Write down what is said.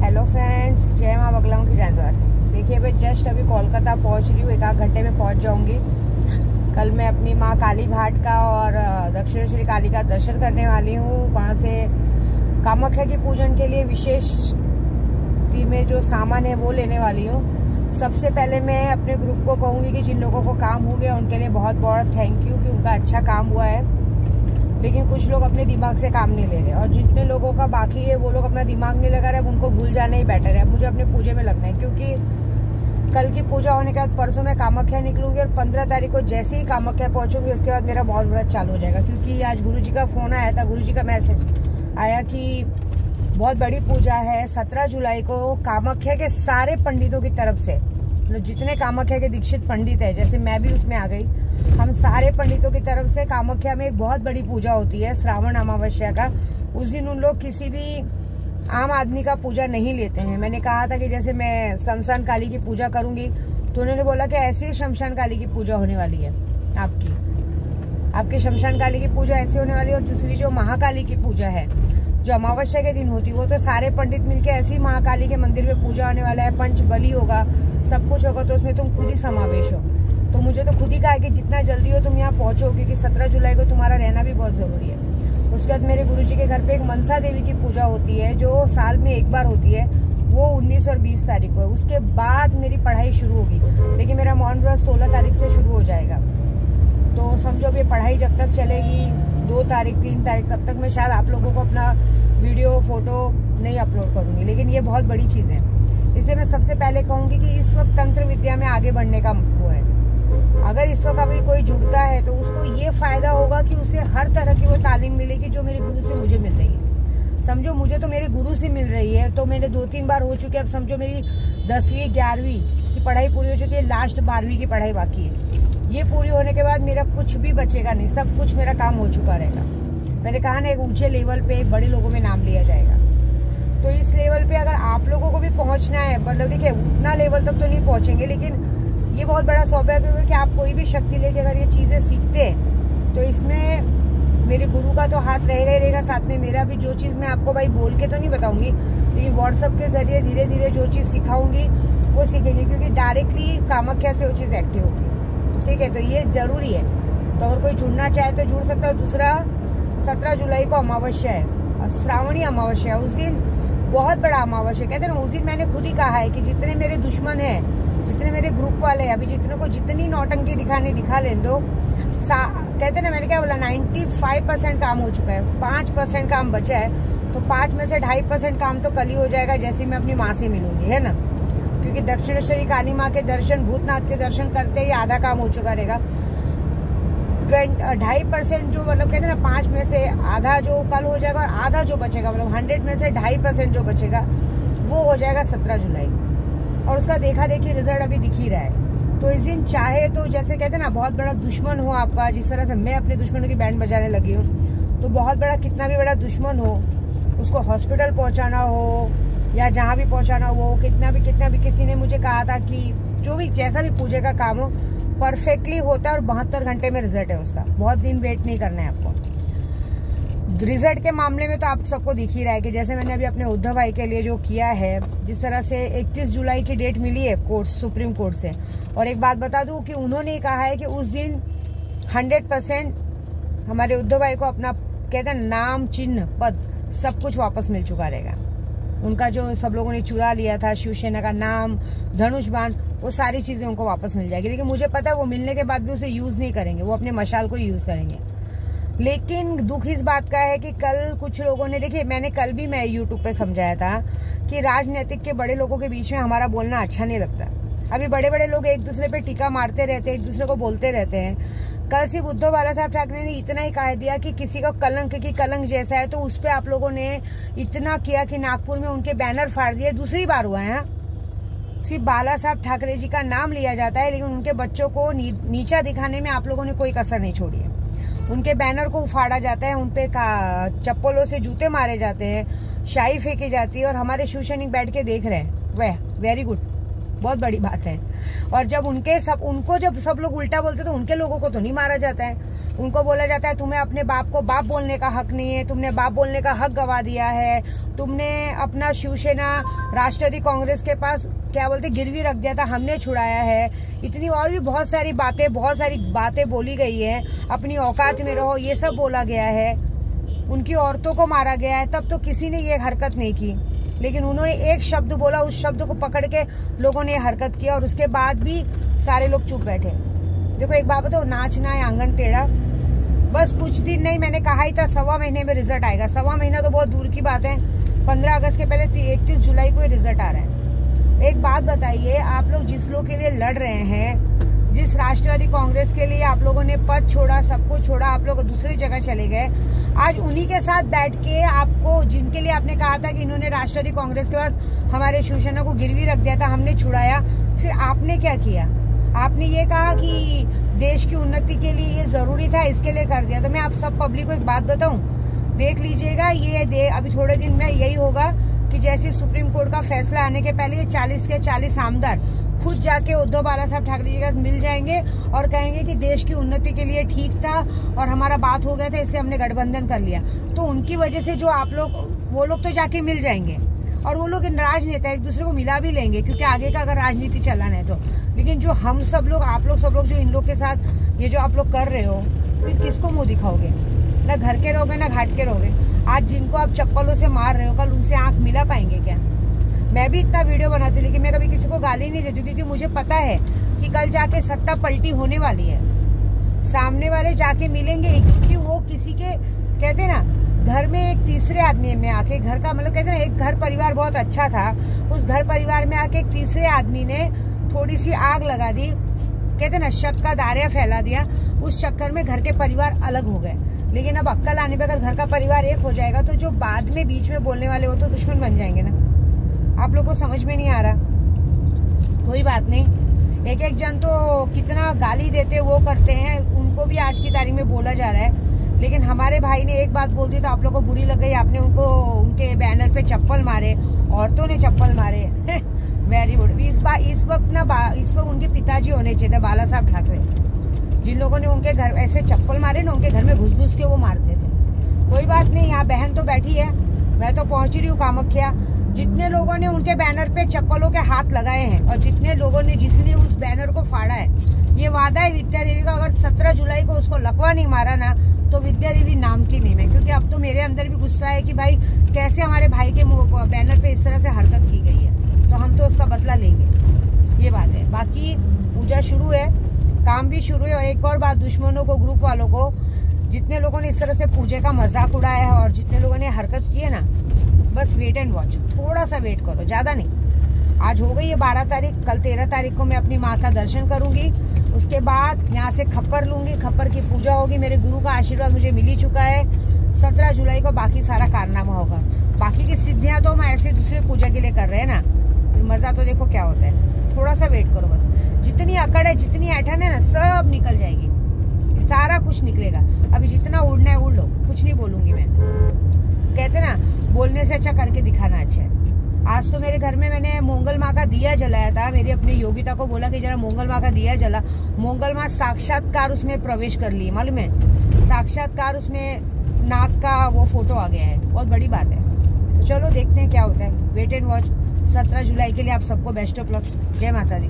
Hello friends, जय माँ बगलामुखी की जानद्वार से। देखिए मैं जस्ट अभी कोलकाता पहुंच रही हूँ, एक आध घंटे में पहुंच जाऊंगी। कल मैं अपनी माँ काली घाट का और दक्षिणेश्वरी काली का दर्शन करने वाली हूँ। वहाँ से कामाख्या की पूजन के लिए विशेष में जो सामान है वो लेने वाली हूँ। सबसे पहले मैं अपने ग्रुप को कहूँगी कि जिन लोगों को काम हो गया उनके लिए बहुत बहुत थैंक यू कि उनका अच्छा काम हुआ है, लेकिन कुछ लोग अपने दिमाग से काम नहीं ले रहे और जितने लोगों का बाकी है वो लोग अपना दिमाग नहीं लगा रहे। अब उनको भूल जाना ही बेटर है। अब मुझे अपने पूजे में लगना है, क्योंकि कल की पूजा होने के बाद परसों मैं कामाख्या निकलूंगी और 15 तारीख को जैसे ही कामाख्या पहुंचूंगी उसके बाद मेरा मौन व्रत चालू हो जाएगा। क्योंकि आज गुरुजी का फोन आया था, गुरुजी का मैसेज आया कि बहुत बड़ी पूजा है 17 जुलाई को कामाख्या के सारे पंडितों की तरफ से, मतलब जितने कामाख्या के दीक्षित पंडित है, जैसे मैं भी उसमें आ गई, हम सारे पंडितों की तरफ से कामाख्या में एक बहुत बड़ी पूजा होती है श्रावण अमावस्या का। उस दिन उन लोग किसी भी आम आदमी का पूजा नहीं लेते हैं। मैंने कहा था कि जैसे मैं शमशान काली की पूजा करूंगी, तो उन्होंने बोला कि ऐसी ही शमशान काली की पूजा होने वाली है आपकी शमशान काली की पूजा ऐसी होने वाली है। और दूसरी जो महाकाली की पूजा है जो अमावस्या के दिन होती है, वो तो सारे पंडित मिलके ऐसी महाकाली के मंदिर में पूजा होने वाला है। पंच बलि होगा, सब कुछ होगा, तो उसमें तुम खुद ही समावेश हो। तो मुझे तो खुद ही कहा कि जितना जल्दी हो तुम यहाँ पहुँचो, क्योंकि 17 जुलाई को तुम्हारा रहना भी बहुत ज़रूरी है। उसके बाद मेरे गुरुजी के घर पे एक मनसा देवी की पूजा होती है जो साल में एक बार होती है, वो 19 और 20 तारीख को है। उसके बाद मेरी पढ़ाई शुरू होगी, लेकिन मेरा मौन व्रत 16 तारीख से शुरू हो जाएगा। तो समझो अब ये पढ़ाई जब तक चलेगी 2 तारीख 3 तारीख, तब तक मैं शायद आप लोगों को अपना वीडियो फोटो नहीं अपलोड करूँगी। लेकिन ये बहुत बड़ी चीज़ है, इसलिए मैं सबसे पहले कहूँगी कि इस वक्त तंत्र विद्या में आगे बढ़ने का वो है। अगर इस वक्त अभी कोई जुड़ता है तो उसको ये फायदा होगा कि उसे हर तरह की वो तालीम मिलेगी जो मेरे गुरु से मुझे मिल रही है। समझो मुझे तो मेरे गुरु से मिल रही है, तो मैंने 2-3 बार हो चुकी है। अब समझो मेरी 10वीं 11वीं की पढ़ाई पूरी हो चुकी है, लास्ट 12वीं की पढ़ाई बाकी है। ये पूरी होने के बाद मेरा कुछ भी बचेगा नहीं, सब कुछ मेरा काम हो चुका रहेगा। मैंने कहा ना, एक ऊंचे लेवल पे एक बड़े लोगों में नाम लिया जाएगा। तो इस लेवल पे अगर आप लोगों को भी पहुंचना है, मतलब देखिए उतना लेवल तक तो नहीं पहुंचेंगे, लेकिन ये बहुत बड़ा सौभाग्य है कि आप कोई भी शक्ति लेके अगर ये चीजें सीखते हैं तो इसमें मेरे गुरु का तो हाथ रहेगा ही रहेगा। साथ में मेरा भी जो चीज मैं आपको भाई बोल के तो नहीं बताऊंगी, लेकिन व्हाट्सएप के जरिए धीरे धीरे जो चीज सिखाऊंगी वो सीखेंगे, क्योंकि डायरेक्टली कामाख्या से वो चीज एक्टिव होगी। ठीक है, तो ये जरूरी है। तो अगर कोई जुड़ना चाहे तो जुड़ सकता है। दूसरा 17 जुलाई को अमावस्या है और श्रावणी अमावस्या, उस दिन बहुत बड़ा अमावस्या कहते हैं ना। उस दिन मैंने खुद ही कहा है कि जितने मेरे दुश्मन है, जितने मेरे ग्रुप वाले हैं, अभी जितने को जितनी नौटंकी दिखा ले दो। कहते ना, मैंने क्या बोला, 95% काम हो चुका है, 5% काम बचा है। तो 5 में से 2.5% काम तो कल ही हो जाएगा, जैसे मैं अपनी माँ से मिलूंगी, है ना। क्योंकि दक्षिणेश्वरी काली माँ के दर्शन, भूतनाथ के दर्शन करते ही आधा काम हो चुका रहेगा। 2.5% जो मतलब कहते हैं ना, 5 में से आधा जो कल हो जाएगा और आधा जो बचेगा, मतलब 100 में से 2.5% जो बचेगा वो हो जाएगा 17 जुलाई। और उसका देखा देखी रिजल्ट अभी दिख ही रहा है। तो इस दिन चाहे तो जैसे कहते हैं ना, बहुत बड़ा दुश्मन हो आपका, जिस तरह से मैं अपने दुश्मनों की बैंड बजाने लगी हूँ, तो बहुत बड़ा कितना भी बड़ा दुश्मन हो, उसको हॉस्पिटल पहुँचाना हो या जहाँ भी पहुँचाना हो, कितना भी किसी ने मुझे कहा था कि जो भी जैसा भी पूजे का काम हो परफेक्टली होता है और 72 घंटे में रिजल्ट है उसका। बहुत दिन वेट नहीं करना है आपको। रिजल्ट के मामले में तो आप सबको दिख ही रहा है कि जैसे मैंने अभी अपने उद्धव भाई के लिए जो किया है, जिस तरह से 31 जुलाई की डेट मिली है कोर्ट, सुप्रीम कोर्ट से। और एक बात बता दूं कि उन्होंने कहा है कि उस दिन 100% हमारे उद्धव भाई को अपना कहते हैं नाम, चिन्ह, पद सब कुछ वापस मिल चुका रहेगा। उनका जो सब लोगों ने चुरा लिया था, शिवसेना का नाम, धनुष बाण, वो सारी चीजें उनको वापस मिल जाएगी। लेकिन मुझे पता है वो मिलने के बाद भी उसे यूज नहीं करेंगे, वो अपने मशाल को यूज करेंगे। लेकिन दुख इस बात का है कि कल कुछ लोगों ने, देखिए मैंने कल भी मैं यूट्यूब पे समझाया था कि राजनीतिक के बड़े लोगों के बीच में हमारा बोलना अच्छा नहीं लगता। अभी बड़े बड़े लोग एक दूसरे पे टीका मारते रहते हैं, एक दूसरे को बोलते रहते हैं। कल सिर्फ उद्धव बाला साहब ठाकरे ने इतना ही कह दिया कि किसी का कलंक की कलंक जैसा है, तो उस पर आप लोगों ने इतना किया कि नागपुर में उनके बैनर फाड़ दिए। दूसरी बार हुआ है, सिर्फ बाला साहब ठाकरे जी का नाम लिया जाता है, लेकिन उनके बच्चों को नीचा दिखाने में आप लोगों ने कोई कसर नहीं छोड़ी है। उनके बैनर को उफाड़ा जाता है, उनपे चप्पलों से जूते मारे जाते हैं, शाही फेंकी जाती है, और हमारे शिव सैनिक बैठ के देख रहे हैं। वह वेरी गुड, बहुत बड़ी बात है। और जब उनको जब सब लोग उल्टा बोलते तो उनके लोगों को तो नहीं मारा जाता है, उनको बोला जाता है तुम्हें अपने बाप को बाप बोलने का हक नहीं है, तुमने बाप बोलने का हक गवा दिया है, तुमने अपना शिवसेना राष्ट्रवादी कांग्रेस के पास क्या बोलते गिरवी रख दिया था, हमने छुड़ाया है। इतनी और भी बहुत सारी बातें बोली गई है, अपनी औकात में रहो ये सब बोला गया है। उनकी औरतों को मारा गया है, तब तो किसी ने ये हरकत नहीं की, लेकिन उन्होंने एक शब्द बोला, उस शब्द को पकड़ के लोगों ने हरकत किया और उसके बाद भी सारे लोग चुप बैठे। देखो एक बात बताओ, नाचना है आंगन टेढ़ा, बस कुछ दिन नहीं, मैंने कहा ही था 1.25 महीने में रिजल्ट आएगा। 1.25 महीना तो बहुत दूर की बात है, 15 अगस्त के पहले 31 जुलाई को रिजल्ट आ रहा है। एक बात बताइए, आप लोग जिस लोग के लिए लड़ रहे हैं, जिस राष्ट्रवादी कांग्रेस के लिए आप लोगों ने पद छोड़ा, सब कुछ छोड़ा, आप लोग दूसरी जगह चले गए, आज उन्हीं के साथ बैठ के आपको, जिनके लिए आपने कहा था कि इन्होंने राष्ट्रवादी कांग्रेस के पास हमारे शिवसेना को गिरवी रख दिया था, हमने छुड़ाया, फिर आपने क्या किया? आपने ये कहा कि देश की उन्नति के लिए ये जरूरी था, इसके लिए कर दिया। तो मैं आप सब पब्लिक को एक बात बताऊं, देख लीजिएगा, ये अभी थोड़े दिन में यही होगा कि जैसे सुप्रीम कोर्ट का फैसला आने के पहले ये 40 के 40 आमदार खुद जाके उद्धव बाला साहब ठाकरे जी का मिल जाएंगे और कहेंगे कि देश की उन्नति के लिए ठीक था और हमारा बात हो गया था, इससे हमने गठबंधन कर लिया। तो उनकी वजह से जो आप लोग, वो लोग तो जाके मिल जाएंगे और वो लोग राजनेता एक दूसरे को मिला भी लेंगे, क्योंकि आगे का अगर राजनीति चलाना है तो। लेकिन जो हम सब लोग, आप लोग सब लोग जो इन लोग के साथ ये जो आप लोग कर रहे हो, फिर किसको मुंह दिखाओगे? ना घर के रहोगे ना घाट के रहोगे। आज जिनको आप चप्पलों से मार रहे हो, कल उनसे आंख मिला पाएंगे क्या? मैं भी इतना वीडियो बनाती हूँ, लेकिन मैं कभी किसी को गाली नहीं देती, क्योंकि मुझे पता है कि कल जाके सत्ता पलटी होने वाली है, सामने वाले जाके मिलेंगे, क्योंकि वो किसी के, कहते हैं ना, घर में एक तीसरे आदमी में आके, घर का मतलब कहते हैं ना, एक घर परिवार बहुत अच्छा था, उस घर परिवार में आके एक तीसरे आदमी ने थोड़ी सी आग लगा दी, कहते ना शक का दायरा फैला दिया, उस चक्कर में घर के परिवार अलग हो गए। लेकिन अब अक्कल आने पे अगर घर का परिवार एक हो जाएगा तो जो बाद में बीच में बोलने वाले वो तो दुश्मन बन जाएंगे ना। आप लोग को समझ में नहीं आ रहा, कोई बात नहीं, एक एक जन तो कितना गाली देते वो करते हैं, उनको भी आज की तारीख में बोला जा रहा है। लेकिन हमारे भाई ने एक बात बोल दी तो आप लोग को बुरी लग गई, आपने उनको उनके बैनर पे चप्पल मारे, औरतों ने चप्पल मारे। Very good. इस वक्त उनके पिताजी होने चाहिए थे, बाला साहब ठाकरे, जिन लोगों ने उनके घर ऐसे चप्पल मारे ना, उनके घर में घुस घुस के वो मारते थे। कोई बात नहीं, यहाँ बहन तो बैठी है, मैं तो पहुंच रही हूँ कामाख्या। जितने लोगों ने उनके बैनर पे चप्पलों के हाथ लगाए हैं और जितने लोगों ने, जिसने उस बैनर को फाड़ा है, ये वादा है विद्या देवी का, अगर 17 जुलाई को उसको लकवा नहीं मारा ना तो विद्या देवी नाम की नहीं है। क्योंकि अब तो मेरे अंदर भी गुस्सा है कि भाई कैसे हमारे भाई के बैनर पे इस तरह से हरकत की गई है, तो हम तो उसका बदला लेंगे, ये बात है। बाकी पूजा शुरू है, काम भी शुरू है। और एक और बात, दुश्मनों को, ग्रुप वालों को, जितने लोगों ने इस तरह से पूजा का मजाक उड़ाया है और जितने लोगों ने हरकत की है ना, बस वेट एंड वॉच, थोड़ा सा वेट करो, ज्यादा नहीं। आज हो गई है 12 तारीख, कल 13 तारीख को मैं अपनी माँ का दर्शन करूंगी, उसके बाद यहाँ से खप्पर लूंगी, खप्पर की पूजा होगी, मेरे गुरु का आशीर्वाद मुझे मिल ही चुका है। 17 जुलाई को बाकी सारा कारनामा होगा। बाकी की सिद्धियां तो हम ऐसे दूसरे पूजा के लिए कर रहे हैं ना, मजा तो देखो क्या होता है। थोड़ा सा वेट करो बस, जितनी अकड़ है, जितनी ऐठन है ना, सब निकल जाएगी, सारा कुछ निकलेगा। अभी जितना उड़ना है उड़ लो, कुछ नहीं बोलूंगी मैं। कहते ना, बोलने से अच्छा करके दिखाना अच्छा है। आज तो मेरे घर में मैंने मोंगल माँ का दिया जलाया था, मेरी अपनी योगिता को बोला कि जरा मोंगल माँ का दिया जला। मोंगल माँ साक्षात्कार उसमें प्रवेश कर ली, मालूम है, साक्षात्कार उसमें नाग का वो फोटो आ गया है, बहुत बड़ी बात है। तो चलो देखते हैं क्या होता है, वेट एंड वॉच। 17 जुलाई के लिए आप सबको बेस्ट ऑफ लक। जय माता दी।